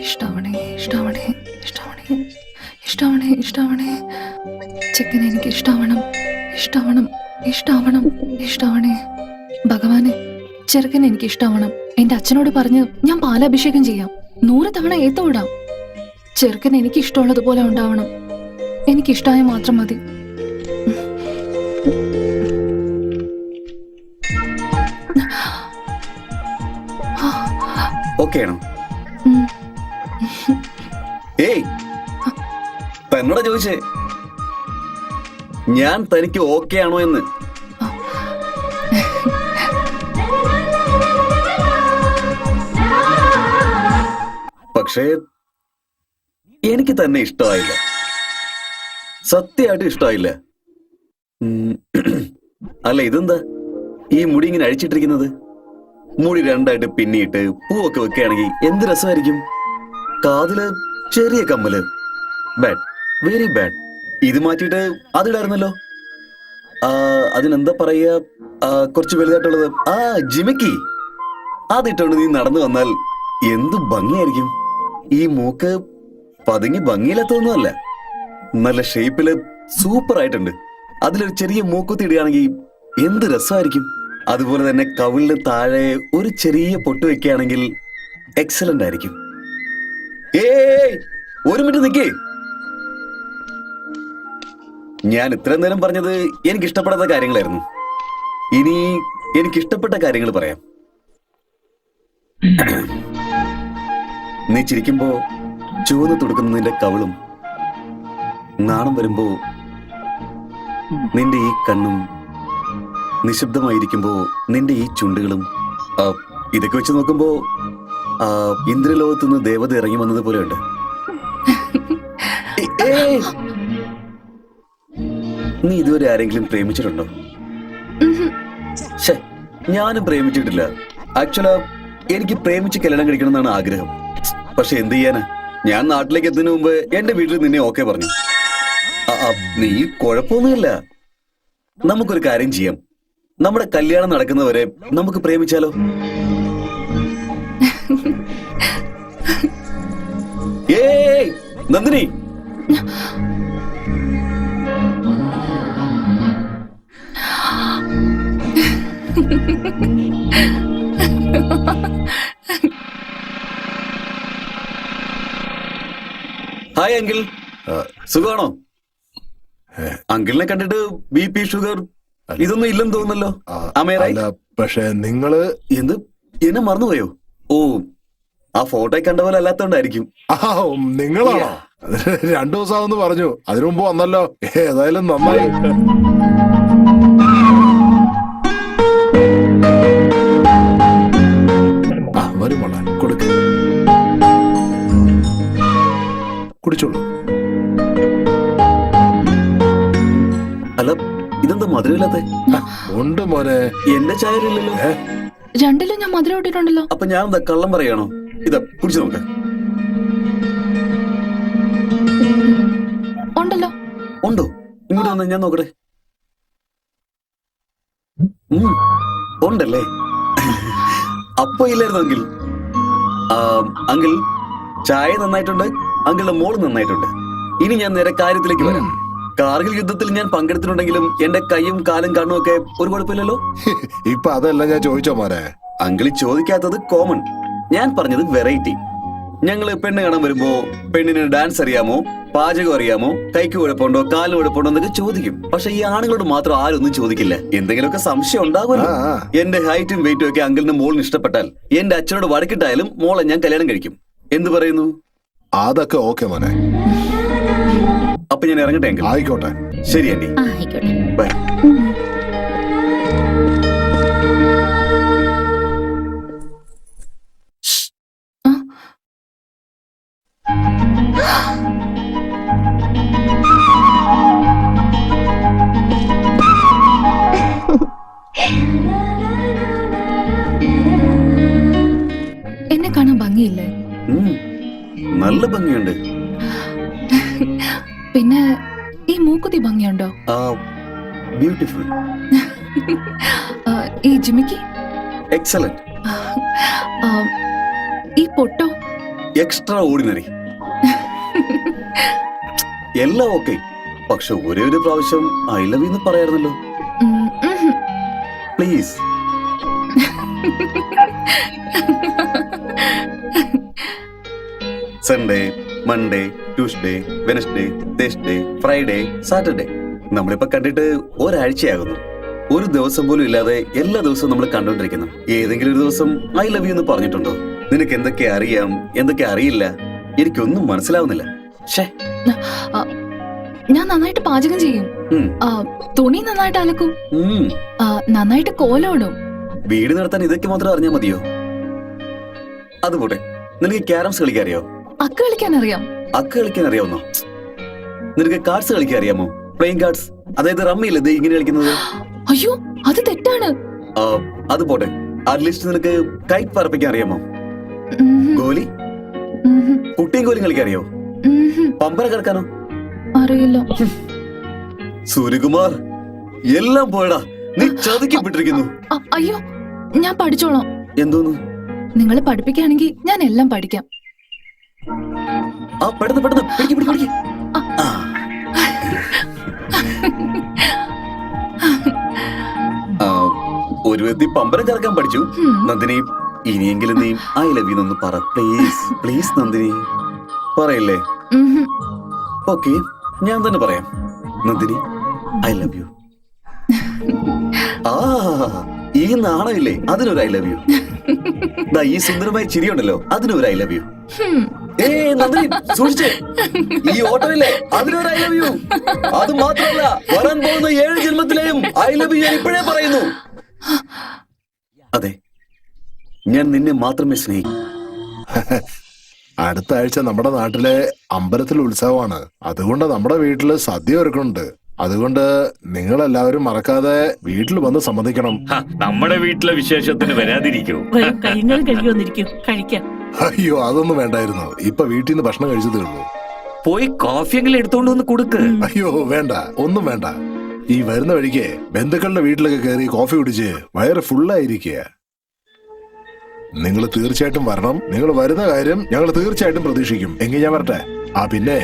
ഇഷ്ടാവണേ ഇഷ്ടാവണേ ഇഷ്ടാവണേ ഇഷ്ടാവണേ ഇഷ്ടാവണേ. ചെക്കനെ എനിക്ക് ഇഷ്ടാവണം ഇഷ്ടാവണം ഇഷ്ടാവണം ഇഷ്ടാവണേ. ഭഗവാനെ, ചെറുക്കനെ എനിക്ക് ഇഷ്ടാവണം. എന്റെ അച്ഛനോട് പറഞ്ഞ് ഞാൻ പാലാഭിഷേകം ചെയ്യാം. 100 തവണ ഏത്തോടാം. ചെറുക്കൻ എനിക്ക് ഇഷ്ടമുള്ളതുപോലെ ഉണ്ടാവണം. എനിക്കിഷ്ടായ മാത്രം മതി. എന്നോടാ ചോദിച്ചേ ഞാൻ തനിക്ക് ഓക്കെ ആണോ എന്ന്. പക്ഷേ എനിക്ക് തന്നെ ഇഷ്ടമായില്ല, സത്യമായിട്ട് ഇഷ്ടമായില്ല. അല്ല, ഇതെന്താ ഈ മുടി ഇങ്ങനെ അഴിച്ചിട്ടിരിക്കുന്നത്? മുടി രണ്ടായിട്ട് പിന്നിയിട്ട് പൂവൊക്കെ വെക്കുകയാണെങ്കിൽ എന്ത് രസമായിരിക്കും. കാതില് ചെറിയ കമ്മല്, ബാഡ്, വെരി ബാഡ്. ഇത് മാറ്റിയിട്ട് അതിടായിരുന്നല്ലോ. അതിനെന്താ പറയാ, കുറച്ച് വലുതായിട്ടുള്ളത്, ജിമിക്കി. അതിട്ടോണ്ട് നീ നടന്നു വന്നാൽ എന്ത് ഭംഗിയായിരിക്കും. ഈ മൂക്ക് പതുങ്ങി ഭംഗിയില്ലാത്തൊന്നുമല്ല, നല്ല ഷേപ്പില് സൂപ്പർ ആയിട്ടുണ്ട്. അതിലൊരു ചെറിയ മൂക്കുത്തി ഇടുകയാണെങ്കിൽ എന്ത് രസമായിരിക്കും. അതുപോലെ തന്നെ കവിളിന് താഴെ ഒരു ചെറിയ പൊട്ട് വെക്കുകയാണെങ്കിൽ എക്സലന്റ് ആയിരിക്കും. ഒരു മിനിറ്റ് നിക്കേ. ഞാൻ ഇത്രയും നേരം പറഞ്ഞത് എനിക്കിഷ്ടപ്പെടാത്ത കാര്യങ്ങളായിരുന്നു. ഇനി എനിക്കിഷ്ടപ്പെട്ട കാര്യങ്ങൾ പറയാം. നീ ചിരിക്കുമ്പോ ചുവന്ന് തുടുക്കുന്നതിന്റെ കവിളും, നാണം വരുമ്പോ നിന്റെ ഈ കണ്ണും, നിശബ്ദമായിരിക്കുമ്പോ നിന്റെ ഈ ചുണ്ടുകളും, ഇതൊക്കെ വെച്ച് നോക്കുമ്പോ ഇന്ദ്രലോകത്തുനിന്ന് ദേവത ഇറങ്ങി വന്നത് പോലെയുണ്ട്. നീ ഇതുവരെ ആരെങ്കിലും പ്രേമിച്ചിട്ടുണ്ടോ? ഞാനും പ്രേമിച്ചിട്ടില്ല. ആക്ച്വലാ എനിക്ക് പ്രേമിച്ച് കല്യാണം കഴിക്കണം എന്നാണ് ആഗ്രഹം. പക്ഷെ എന്ത് ചെയ്യാനാ, ഞാൻ നാട്ടിലേക്ക് എത്തുന്നതിന് മുമ്പ് എന്റെ വീട്ടിൽ നിന്നെ ഓക്കെ പറഞ്ഞു. നീ കുഴപ്പമൊന്നുമില്ല. നമുക്കൊരു കാര്യം ചെയ്യാം, നമ്മുടെ കല്യാണം നടക്കുന്നവരെ നമുക്ക് പ്രേമിച്ചാലോ? നന്ദിനി, ഹായ് അങ്കിൾ, സുഖമാണോ? അങ്കിളിനെ കണ്ടിട്ട് BP, ഷുഗർ ഇതൊന്നും ഇല്ലെന്ന് തോന്നുന്നല്ലോ. പക്ഷെ നിങ്ങള് എന്നെ മറന്നുപോയോ? ഓ, ആ ഫോട്ടോ കണ്ട പോലെ അല്ലാത്തോണ്ടായിരിക്കും. നിങ്ങളാണോ? 2 ദിവസമാവെന്ന് പറഞ്ഞു, അതിനു മുമ്പ് വന്നല്ലോ. ഏതായാലും നന്നായി. വരും മോളെ, കൊടുക്ക, കുടിച്ചോളൂ. അല്ല, ഇതെന്താ മധുരമില്ലാത്ത? ഉണ്ട് മോനെ, എന്റെ ചായയില്ലല്ലോ. രണ്ടിലും ഞാൻ മധുരം ഇട്ടിട്ടുണ്ടല്ലോ. അപ്പൊ ഞാൻ എന്താ കള്ളം പറയാണോ? ഇതാ കുടിച്ചു നോക്ക. ഉണ്ടല്ലോ. ഉണ്ടോ? ഇങ്ങോട്ട് വന്ന ഞാൻ നോക്കട്ടെ. ഉണ്ടല്ലേ? അപ്പൊ ഇല്ലായിരുന്നു അങ്കിൾ. അങ്കിൾ, ചായ നന്നായിട്ടുണ്ട്, അങ്കിളുടെ മോള് നന്നായിട്ടുണ്ട്. ഇനി ഞാൻ നേരെ കാര്യത്തിലേക്ക് വരാം. കാർഗിൽ യുദ്ധത്തിൽ ഞാൻ പങ്കെടുത്തിട്ടുണ്ടെങ്കിലും എന്റെ കൈയും കാലും കണ്ണും ഒക്കെ ഒരു കുഴപ്പമില്ലല്ലോ. ഇപ്പൊ അതല്ല ഞാൻ ചോദിച്ചോ മോനെ. അങ്കിൾ ചോദിക്കാത്തത് കോമൺ, ഞാൻ പറഞ്ഞത് വെറൈറ്റി. ഞങ്ങള് പെണ്ണ് കാണാൻ വരുമ്പോ പെണ്ണിന് ഡാൻസ് അറിയാമോ, പാചകം അറിയാമോ, കൈക്ക് കുഴപ്പമുണ്ടോ, കാലിന് കുഴപ്പമുണ്ടോ എന്നൊക്കെ ചോദിക്കും. പക്ഷെ ഈ ആണുങ്ങളോട് മാത്രം ആരൊന്നും ചോദിക്കില്ല. എന്തെങ്കിലുമൊക്കെ സംശയം ഉണ്ടാകുമല്ലോ. എന്റെ ഹൈറ്റും വെയിറ്റും ഒക്കെ അങ്കിളിന് മോളിന് ഇഷ്ടപ്പെട്ടാൽ എന്റെ അച്ഛനോട് വടക്കിട്ടായാലും മോളെ ഞാൻ കല്യാണം കഴിക്കും. എന്ത് പറയുന്നു? അതൊക്കെ ഓക്കെ മോനെ. അപ്പൊ ഞാൻ ഇറങ്ങട്ടെ അങ്കിൾ? ആയിക്കോട്ടെ. ശരി ആന്റി, ബൈ. എന്നെ കാണാൻ ഭംഗിയില്ലേ? നല്ല ഭംഗിയുണ്ട്. പിന്നെ ഈ മൂക്കുത്തി ഭംഗിയുണ്ടോ? ബ്യൂട്ടിഫുൾ. ഈ ജിമിക്കി എക്സലന്റ്. ഈ പൊട്ടോ? Extraordinary. എല്ലാം ഓക്കെ, പക്ഷെ ഒരേ ഒരു പ്രാവശ്യം ഐ ലവ് യു എന്ന് പറയാറുന്നല്ലോ. Please. Sunday, Monday, Tuesday, Wednesday, Thursday, Friday, Saturday. നമ്മളിപ്പോ കണ്ടിട്ട് ഒരാഴ്ചയാകുന്നു. ഒരു ദിവസം പോലും ഇല്ലാതെ എല്ലാ ദിവസവും നമ്മൾ കണ്ടോണ്ടിരിക്കുന്നു. ഏതെങ്കിലും ഒരു ദിവസം ഐ ലവ് യു എന്ന് പറഞ്ഞിട്ടുണ്ടോ? നിനക്ക് എന്തൊക്കെ അറിയാം, എന്തൊക്കെ അറിയില്ല, എനിക്കൊന്നും മനസ്സിലാവുന്നില്ല. ഞാൻ നന്നായിട്ട് പാചകം ചെയ്യും, തുണി നന്നായിട്ട് അലക്കും, നന്നായിട്ട് കോലോടും. വീട് നടത്താൻ ഇതൊക്കെ മാത്രം അറിഞ്ഞാൽ മതിയോ? അതുപോട്ടെ, നിനക്ക് ക്യാരംസ് കളിക്കാൻ അറിയോ? അക്ക് കളിക്കാൻ അറിയാം. അക്ക് കളിക്കാൻ അറിയാവുന്നോ? നിനക്ക് കാർഡ്സ് കളിക്കാൻ അറിയാമോ? പ്ലേയിങ് കാർഡ്സ്, അതായത് റമ്മിയില്ലേ ഇത് ഇങ്ങനെ കളിക്കുന്നത്? അയ്യോ, അത് തെറ്റാണ്. അതുപോട്ടെ, അറ്റ്ലീസ്റ്റ് നിനക്ക് കൈറ്റ് പറപ്പിക്കാൻ അറിയാമോ? ഗോലി, കുട്ടിയും ഗോലിയും കളിക്കാൻ അറിയോ? പമ്പര കിടക്കാനോ? അറിയില്ല. സൂര്യകുമാർ, എല്ലാം പോയടാ, നീ ചതിക്കപ്പെട്ടിരിക്കുന്നു. അയ്യോ, ഞാൻ പഠിച്ചോളാം. എന്തോന്ന്? നിങ്ങൾ പഠിപ്പിക്കുകയാണെങ്കിൽ ഞാൻ എല്ലാം പഠിക്കാം. പെട്ടെന്ന് പെട്ടെന്ന് പിടിക്ക്. ഒരു വ്യക്തി പമ്പരം കറക്കാൻ പഠിച്ചു. നന്ദിനി, ഇനിയെങ്കിലും നീ ഐ ലവ് യു എന്ന് പറ പ്ലീസ്. പ്ലീസ് നന്ദിനി, പറയില്ലേ? ഓക്കെ, ഞാൻ തന്നെ പറയാം. Nandini, I love U. ഈ നാണമില്ലേ, അതിനൊരു ഐ ലവ് യു. ഈ സുന്ദരമായ ചിരിയുണ്ടല്ലോ, അതിനൊരു ഐ ലവ് യു. നന്ദിനി സൂക്ഷിച്ചേ, ഈ ഓട്ടമില്ലേ, അതിനൊരു ഐ ലവ് യു. അത് മാത്രമല്ല, വരാൻ പോകുന്ന 7 ജന്മത്തിലെയും ഐ ലവ് യു ഇപ്പോഴേ പറയുന്നു. അതെ, ഞാൻ നിന്നെ മാത്രമേ സ്നേഹിക്കൂ. അടുത്ത ആഴ്ച നമ്മുടെ നാട്ടിലെ അമ്പലത്തിൽ ഉത്സവമാണ്. അതുകൊണ്ട് നമ്മുടെ വീട്ടില് സദ്യ ഒരുക്കുന്നുണ്ട്. അതുകൊണ്ട് നിങ്ങളെല്ലാവരും മറക്കാതെ വീട്ടിൽ വന്ന് സമ്മതിക്കണം. നമ്മുടെ വീട്ടിലെ വിശേഷത്തിന് വരാതിരിക്കൂ. അയ്യോ, അതൊന്നും വേണ്ടായിരുന്നു. ഇപ്പൊ വീട്ടിൽ നിന്ന് ഭക്ഷണം കഴിച്ചതേ ഉള്ളൂ. പോയി കോഫിയെങ്കിലും എടുത്തോണ്ട് വന്ന് കൊടുക്ക്. അയ്യോ വേണ്ട, ഒന്നും വേണ്ട. ഈ വരുന്ന വഴിക്ക് ബന്ധുക്കളുടെ വീട്ടിലൊക്കെ കയറി കോഫി കുടിച്ച് വയറ് ഫുള്ളായിരിക്കുക. നിങ്ങൾ തീർച്ചയായിട്ടും വരണം. നിങ്ങൾ വരുന്ന കാര്യം ഞങ്ങൾ തീർച്ചയായിട്ടും പ്രതീക്ഷിക്കും. എങ്കിൽ ഞാൻ വരട്ടെ. പിന്നെ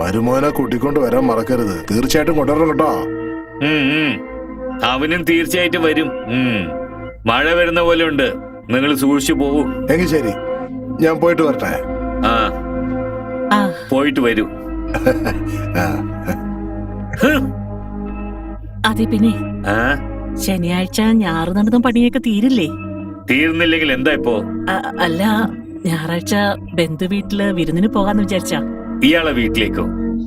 മരുമോനെ കൂട്ടിക്കൊണ്ട് വരാൻ മറക്കരുത്. തീർച്ചയായിട്ടും കൊണ്ടുവരണം കേട്ടോ. അവനും തീർച്ചയായിട്ടും വരും. മഴ വരുന്ന പോലെ ഉണ്ട്, നിങ്ങൾ സൂക്ഷിച്ചു പോവും. എങ്കിൽ ശരി, ഞാൻ പോയിട്ട് വരട്ടെ. പോയിട്ട് വരൂ. അതെ, പിന്നെ ശനിയാഴ്ച ഞാറ് നടന്ന പണിയൊക്കെ തീരില്ലേ? തീർന്നില്ലെങ്കിൽ എന്താ ഇപ്പോ? അല്ല, ഞായറാഴ്ച ബന്ധു വീട്ടില് വിരുന്നിന് പോകാന്ന് വിചാരിച്ചാ. ഇയാളെ വീട്ടിലേക്കോ?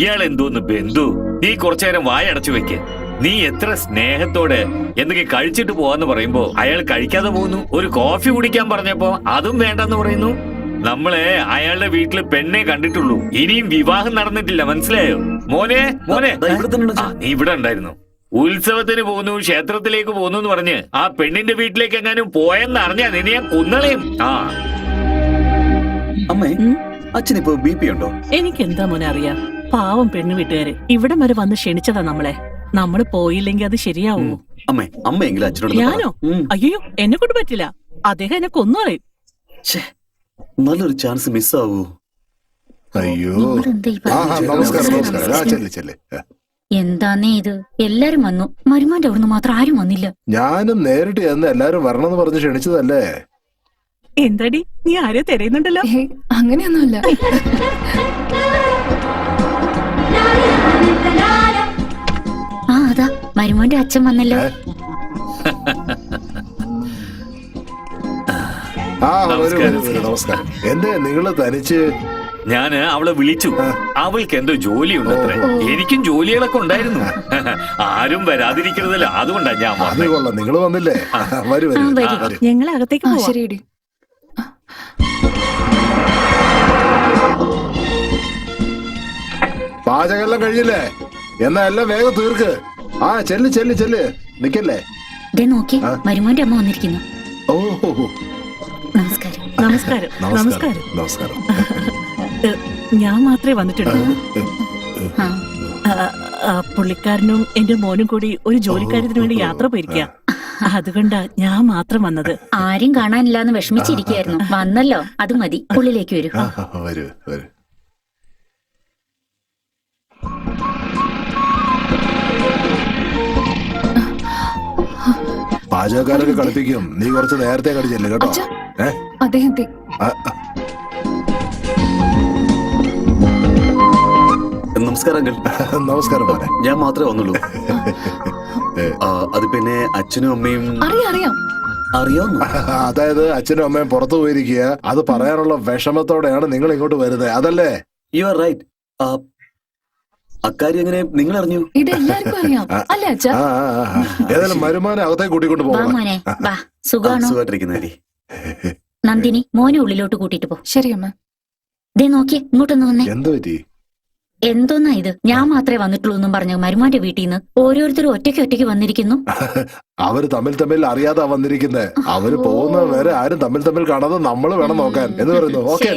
ഇയാൾ എന്തോന്ന് ബന്ധു? നീ കുറച്ചു നേരം വായടച്ചു വെക്ക്. നീ എത്ര സ്നേഹത്തോടെ എന്തൊക്കെ കഴിച്ചിട്ട് പോവാന്ന് പറയുമ്പോ അയാൾ കഴിക്കാതെ പോകുന്നു. ഒരു കോഫി കുടിക്കാൻ പറഞ്ഞപ്പോ അതും വേണ്ടെന്ന് പറയുന്നു. നമ്മളെ അയാളുടെ വീട്ടില് പെണ്ണെ കണ്ടിട്ടുള്ളൂ, ഇനിയും വിവാഹം നടന്നിട്ടില്ല. മനസ്സിലായോ മോനെ? മോനെ, നീ ഇവിടെ ഉണ്ടായിരുന്നു. ഉത്സവത്തിന് പോകുന്നു, ക്ഷേത്രത്തിലേക്ക് പോകുന്നു എന്ന് പറഞ്ഞ് ആ പെണ്ണിന്റെ വീട്ടിലേക്ക് എങ്ങാനും പോയെന്ന് അറിഞ്ഞാ നിന്നെ ഞാൻ കൊന്നളയും. അമ്മേ, അച്ഛനിപ്പോ BP ഉണ്ടോ? എനിക്ക് എന്താ മോനെ അറിയാം. പാവം പെണ്ണു വീട്ടുകാര് ഇവിടം വരെ വന്ന് ക്ഷണിച്ചതാ നമ്മളെ. നമ്മള് പോയില്ലെങ്കിൽ അത് ശരിയാവോ? അമ്മേ, അമ്മയെങ്കിലും അച്ഛനോട്. ഞാനോ? അയ്യോ, എന്നെ കൊണ്ട് പറ്റില്ല. അദ്ദേഹം എന്നെ കൊന്നുകളയും. നല്ലൊരു ചാൻസ് മിസ്സാവൂ. അയ്യോ, നമസ്കാരം. എന്താന്നേ ഇത്? എല്ലാരും വന്നു, മരുമാന്റെ അവിടുന്ന് മാത്രം ആരും വന്നില്ല. ഞാനും നേരിട്ട് ചെന്ന് എല്ലാരും വരണമെന്ന് പറഞ്ഞ് ക്ഷണിച്ചതല്ലേ. എന്താടി, നീ ആരെ തിരയുന്നുണ്ടല്ലോ? അങ്ങനെയൊന്നുമില്ല. അതാ മരുമോന്റെ അച്ഛൻ വന്നല്ലോ. നമസ്കാരം. എന്തേ നിങ്ങള് തനിച്ച്? ഞാന് അവളെ വിളിച്ചു. അവൾക്ക് എന്തോ ജോലിയുണ്ട് അത്രേ. എനിക്കും ജോലികളൊക്കെ ഉണ്ടായിരുന്നു. ആരും വരാതിരിക്കുന്നതല്ല, അതുകൊണ്ടാ ഞാൻ വന്നത്. നിങ്ങൾ വന്നില്ലേ? ഞങ്ങൾ അകത്തേക്ക് പോവാം. ശരിയടി. പാചകമെല്ലാം കഴിഞ്ഞില്ലേ? എന്നാ എല്ലാം വേഗം തീർക്ക്. ചെല്ല് നിക്കല്ലേ. നോക്കി, മരുമോന്റെ അമ്മ വന്നിരിക്കുന്നു. ഓഹോ, നമസ്കാരം. നമസ്കാരം. നമസ്കാരം. നമസ്കാരം. ഞാൻ മാത്രമേ വന്നിട്ടുള്ളൂ. പുള്ളിക്കാരനും എന്റെ മോനും കൂടി ഒരു ജോലിക്കാര്യത്തിന് വേണ്ടി യാത്ര പോയിരിക്കുക. അതുകൊണ്ടാ ഞാൻ മാത്രം വന്നത്. ആരും കാണാനില്ലാന്ന് വിഷമിച്ചിരിക്കുകയായിരുന്നു. വന്നല്ലോ, അത് മതി. ഉള്ളിലേക്ക് വരൂ. വരൂ വരൂ. പാചകക്കാരൊക്കെ കളിപ്പിക്കും. നീ കുറച്ച് നേരത്തെ കടിച്ചല്ലേ കേട്ടോ. അച്ഛാ, അദ്ദേഹത്തെ നമസ്കാരം അങ്കിൾ. നമസ്കാരം മോനെ. ഞാൻ മാത്രമേ വന്നുള്ളൂ. അത് പിന്നെ അച്ഛനും അമ്മയും അറിയാം. അറിയാവുന്നു. അതായത് അച്ഛനും അമ്മയും പുറത്തു പോയിരിക്കുക. അത് പറയാനുള്ള വിഷമത്തോടെയാണ് നിങ്ങൾ ഇങ്ങോട്ട് വരുന്നത്, അതല്ലേ? You are right. അക്കാര്യം എങ്ങനെ നിങ്ങൾ അറിഞ്ഞു? ഇത് എല്ലാവർക്കും അറിയാം അല്ലേ അച്ഛാ? ഏതായാലും മരുമാനെ അകത്തേക്ക് കൂട്ടിക്കൊണ്ട് വാ പോകാം. മോനെ, വാ. സുഖാണോ? സുഖമായിട്ടിരിക്കുന്നേ. നന്ദിനി, മോനെ ഉള്ളിലോട്ട് കൂട്ടിട്ട് പോ. ശരി അമ്മ. ദേ നോക്കിയേ, ഇങ്ങോട്ടൊന്ന് വന്നേ. എന്ത് പറ്റി? എന്തോന്നാ ഇത്? ഞാൻ മാത്രമേ വന്നിട്ടുള്ളൂ എന്നും പറഞ്ഞു മരുമാന്റെ വീട്ടിൽ നിന്ന് ഓരോരുത്തരും ഒറ്റയ്ക്ക് വന്നിരിക്കുന്നു. അവര് തമ്മിൽ അറിയാതെ വന്നിരിക്കുന്നത്. അവര് പോകുന്ന വരെ ആരും തമ്മിൽ കാണാതെ നമ്മൾ വേണം നോക്കാൻ എന്ന് പറയുന്നു. ഓക്കെ.